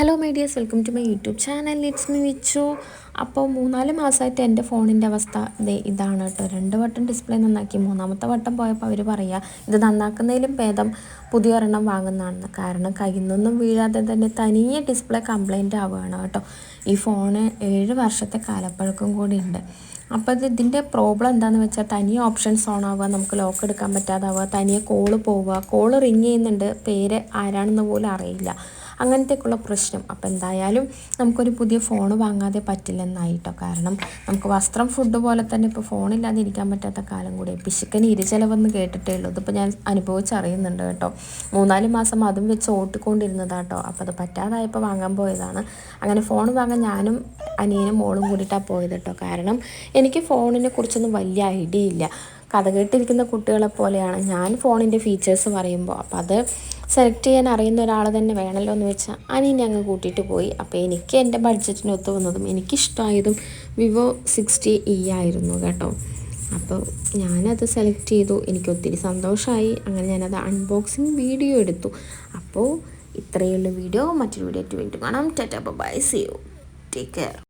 Hello my dears, welcome to my YouTube channel. It's me Vichu. അപ്പോൾ 3-4 മാസമായിട്ട് എൻ്റെ ഫോണിൻ്റെ അവസ്ഥ ഇതാണ് കേട്ടോ. 2 വട്ടം ഡിസ്പ്ലേ നന്നാക്കി. 3-ാമത്തെ വട്ടം പോയപ്പോൾ അവർ പറയുക ഇത് നന്നാക്കുന്നതിലും ഭേദം പുതിയൊരെണ്ണം വാങ്ങുന്നതാണെന്ന്. കാരണം കയ്യിൽ നിന്നൊന്നും വീഴാതെ തന്നെ തനിയെ ഡിസ്പ്ലേ കംപ്ലൈൻറ്റ് ആവുകയാണ് കേട്ടോ. ഈ ഫോണ് 7 വർഷത്തെ കാലപ്പഴക്കം കൂടി ഉണ്ട്. അപ്പോൾ ഇതിൻ്റെ പ്രോബ്ലം എന്താണെന്ന് വെച്ചാൽ തനിയെ ഓപ്ഷൻസ് ഓൺ ആവുക, നമുക്ക് ലോക്ക് എടുക്കാൻ പറ്റാതാവുക, തനിയെ കോള് പോവുക, കോള് റിങ് ചെയ്യുന്നുണ്ട്, പേര് ആരാണെന്ന് പോലും അറിയില്ല, അങ്ങനത്തേക്കുള്ള പ്രശ്നം. അപ്പോൾ എന്തായാലും നമുക്കൊരു പുതിയ ഫോൺ വാങ്ങാതെ പറ്റില്ലെന്നായിട്ടോ. കാരണം നമുക്ക് വസ്ത്രം ഫുഡ് പോലെ തന്നെ ഇപ്പോൾ ഫോണില്ലാതെ ഇരിക്കാൻ പറ്റാത്ത കാലം കൂടി. പിശുക്കന് ഇരുചെലവെന്ന് കേട്ടിട്ടേ ഉള്ളൂ. ഇതിപ്പോൾ ഞാൻ അനുഭവിച്ചറിയുന്നുണ്ട് കേട്ടോ. 3-4 മാസം അതും വെച്ച് ഓട്ടിക്കൊണ്ടിരുന്നതാട്ടോ. അപ്പോൾ അത് പറ്റാതായപ്പോൾ വാങ്ങാൻ പോയതാണ്. അങ്ങനെ ഫോൺ വാങ്ങാൻ ഞാനും അനിയനും മോളും കൂടിയിട്ടാണ് പോയത് കേട്ടോ. കാരണം എനിക്ക് ഫോണിനെ കുറിച്ചൊന്നും വലിയ ഐഡിയ ഇല്ല. കഥ കേട്ടിരിക്കുന്ന കുട്ടികളെ പോലെയാണ് ഞാൻ ഫോണിൻ്റെ ഫീച്ചേഴ്സ് പറയുമ്പോൾ. അപ്പോൾ അത് സെലക്ട് ചെയ്യാൻ അറിയുന്ന ഒരാൾ തന്നെ വേണമല്ലോ എന്ന് വെച്ചാൽ അനിയനെ അങ്ങ് കൂട്ടിയിട്ട് പോയി. അപ്പോൾ എനിക്ക് എൻ്റെ ബഡ്ജറ്റിന് ഒത്തു വന്നതും എനിക്കിഷ്ടമായതും വിവോ 60E ആയിരുന്നു കേട്ടോ. അപ്പോൾ ഞാനത് സെലക്ട് ചെയ്തു. എനിക്ക് ഒത്തിരി സന്തോഷമായി. അങ്ങനെ ഞാനത് അൺബോക്സിങ് വീഡിയോ എടുത്തു. അപ്പോൾ ഇത്രയുള്ള വീഡിയോ. മറ്റൊരു വീഡിയോ ആയിട്ട് വീണ്ടും കാണാം. Tata bye, see you, take care.